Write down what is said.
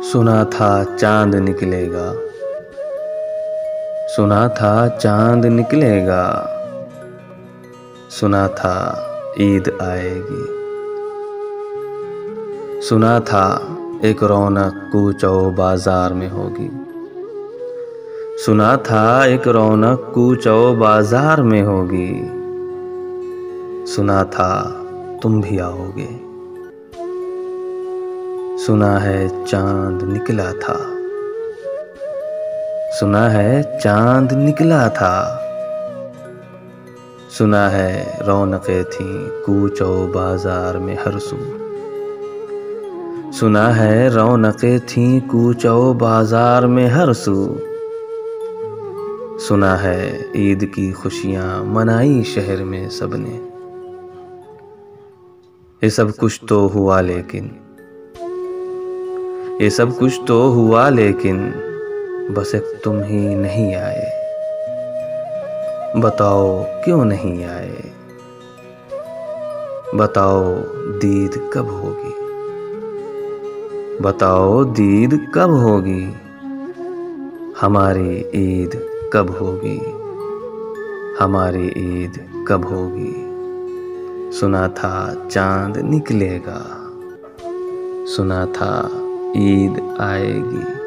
सुना था चांद निकलेगा, सुना था चांद निकलेगा, सुना था ईद आएगी। सुना था एक रौनक कूच ओ बाजार में होगी। सुना था एक रौनक कूच ओ बाजार में होगी। सुना था तुम भी आओगे। सुना है चांद निकला था, सुना है चांद निकला था। सुना है रौनकें थीं कूच ओ बाजार में हर सू। सुना है रौनकें थीं कूच ओ बाजार में हर सू। सुना है ईद की खुशियां मनाई शहर में सबने। ये सब कुछ तो हुआ लेकिन, ये सब कुछ तो हुआ लेकिन बस एक तुम ही नहीं आए। बताओ क्यों नहीं आए? बताओ दीद कब होगी? बताओ दीद कब होगी? हमारी ईद कब होगी? हमारी ईद कब होगी? सुना था चांद निकलेगा, सुना था ईद आएगी।